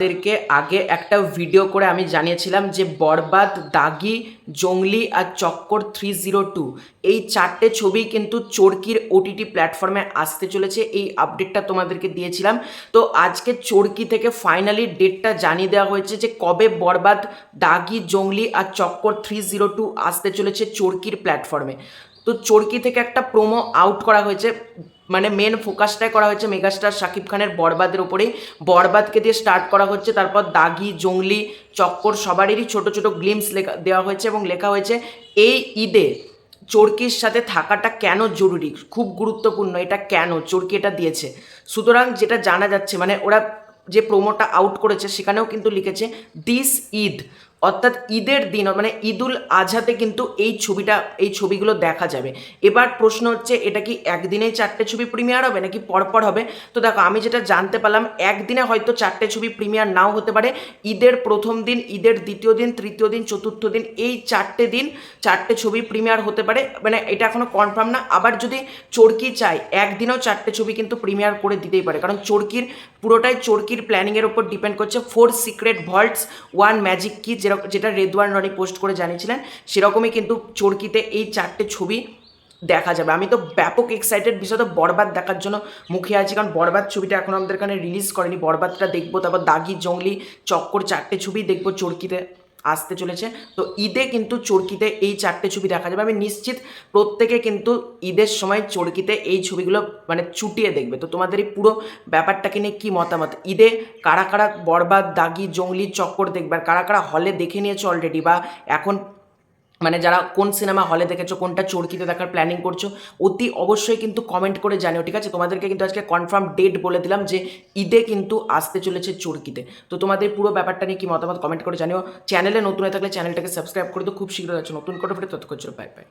এদেরকে আগে একটা ভিডিও করে আমি জানিয়েছিলাম যে বরবাদ, দাগি, জঙ্গলি আর চক্কর 302 এই 4টে ছবি কিন্তু চরকির ওটিটি প্ল্যাটফর্মে আসতে চলেছে। এই আপডেটটা তোমাদেরকে দিয়েছিলাম। তো আজকে চরকি থেকে ফাইনালি ডেটটা জানিয়ে দেওয়া হয়েছে যে কবে বরবাদ, দাগি, জঙ্গলি আর চক্কর 302 আসতে চলেছে চরকির প্ল্যাটফর্মে। তো চরকি থেকে একটা প্রোমো আউট করা হয়েছে, মানে মেন ফোকাসটাই করা হয়েছে মেগাস্টার শাকিব খানের বরবাদের ওপরেই। বরবাদকে দিয়ে স্টার্ট করা হচ্ছে, তারপর দাগি, জঙ্গলি, চক্কর সবারই ছোট ছোট গ্লিমস লেখা দেওয়া হয়েছে এবং লেখা হয়েছে এই ঈদে চরকির সাথে থাকাটা কেন জরুরি, খুব গুরুত্বপূর্ণ, এটা কেন চরকি এটা দিয়েছে। সুতরাং যেটা জানা যাচ্ছে, মানে ওরা যে প্রোমোটা আউট করেছে সেখানেও কিন্তু লিখেছে দিস ঈদ, অর্থাৎ ঈদের দিন, মানে ঈদুল আজহাতে কিন্তু এই ছবিগুলো দেখা যাবে। এবার প্রশ্ন হচ্ছে এটা কি একদিনেই 4টে ছবি প্রিমিয়ার হবে নাকি পরপর হবে? তো দেখো, আমি যেটা জানতে পারলাম একদিনে হয়তো 4টে ছবি প্রিমিয়ার নাও হতে পারে। ঈদের প্রথম দিন, ঈদের দ্বিতীয় দিন, তৃতীয় দিন, চতুর্থ দিন, এই 4টে দিন 4টে ছবি প্রিমিয়ার হতে পারে, মানে এটা এখনো কনফার্ম না। আবার যদি চরকি চায় একদিনেও 4টে ছবি কিন্তু প্রিমিয়ার করে দিতেই পারে, কারণ চরকির পুরোটাই চরকির প্ল্যানিংয়ের উপর ডিপেন্ড করছে। 4 সিক্রেট ভল্টস 1 ম্যাজিক কি, যেটা রেদওয়ান রনি পোস্ট করে জানিয়েছিলেন, সেরকমই কিন্তু চরকিতে এই 4টে ছবি দেখা যাবে। আমি তো ব্যাপক এক্সাইটেড, বিশেষত বরবাদ দেখার জন্য মুখিয়ে আছি, কারণ বরবাদ ছবিটা এখন আমাদের এখানে রিলিজ করেনি। বরবাদটা দেখবো, তারপর দাগি, জঙ্গলি, চক্কর 4টে ছবি দেখবো চরকিতে আসতে চলেছে। তো ঈদে কিন্তু চরকিতে এই 4টে ছবি দেখা যাবে। আমি নিশ্চিত প্রত্যেকে কিন্তু ঈদের সময় চরকিতে এই ছবিগুলো মানে চুটিয়ে দেখবে। তো তোমাদের এই পুরো ব্যাপারটাকে নিয়ে কী মতামত? ঈদে কারা কারা বরবাদ, দাগি, জঙ্গলি, চক্কর দেখবে, আর কারা কারা হলে দেখে নিয়েছো অলরেডি, বা এখন মানে যারা কোন সিনেমা হলে দেখেছো, কোনটা চরকিতে দেখার প্ল্যানিং করছো, অতি অবশ্যই কিন্তু কমেন্ট করে জানিও, ঠিক আছে? তোমাদেরকে কিন্তু আজকে কনফার্ম ডেট বলে দিলাম যে ঈদে কিন্তু আসতে চলেছে চরকিতে। তো তোমাদের পুরো ব্যাপারটা নিয়ে কি মতামত কমেন্ট করে জানিও। চ্যানেলে নতুন হয়ে থাকলে চ্যানেলটাকে সাবস্ক্রাইব করে দিও। খুব শীঘ্রই আছে নতুন করে ফিরে, ততক্ষণ বাই বাই।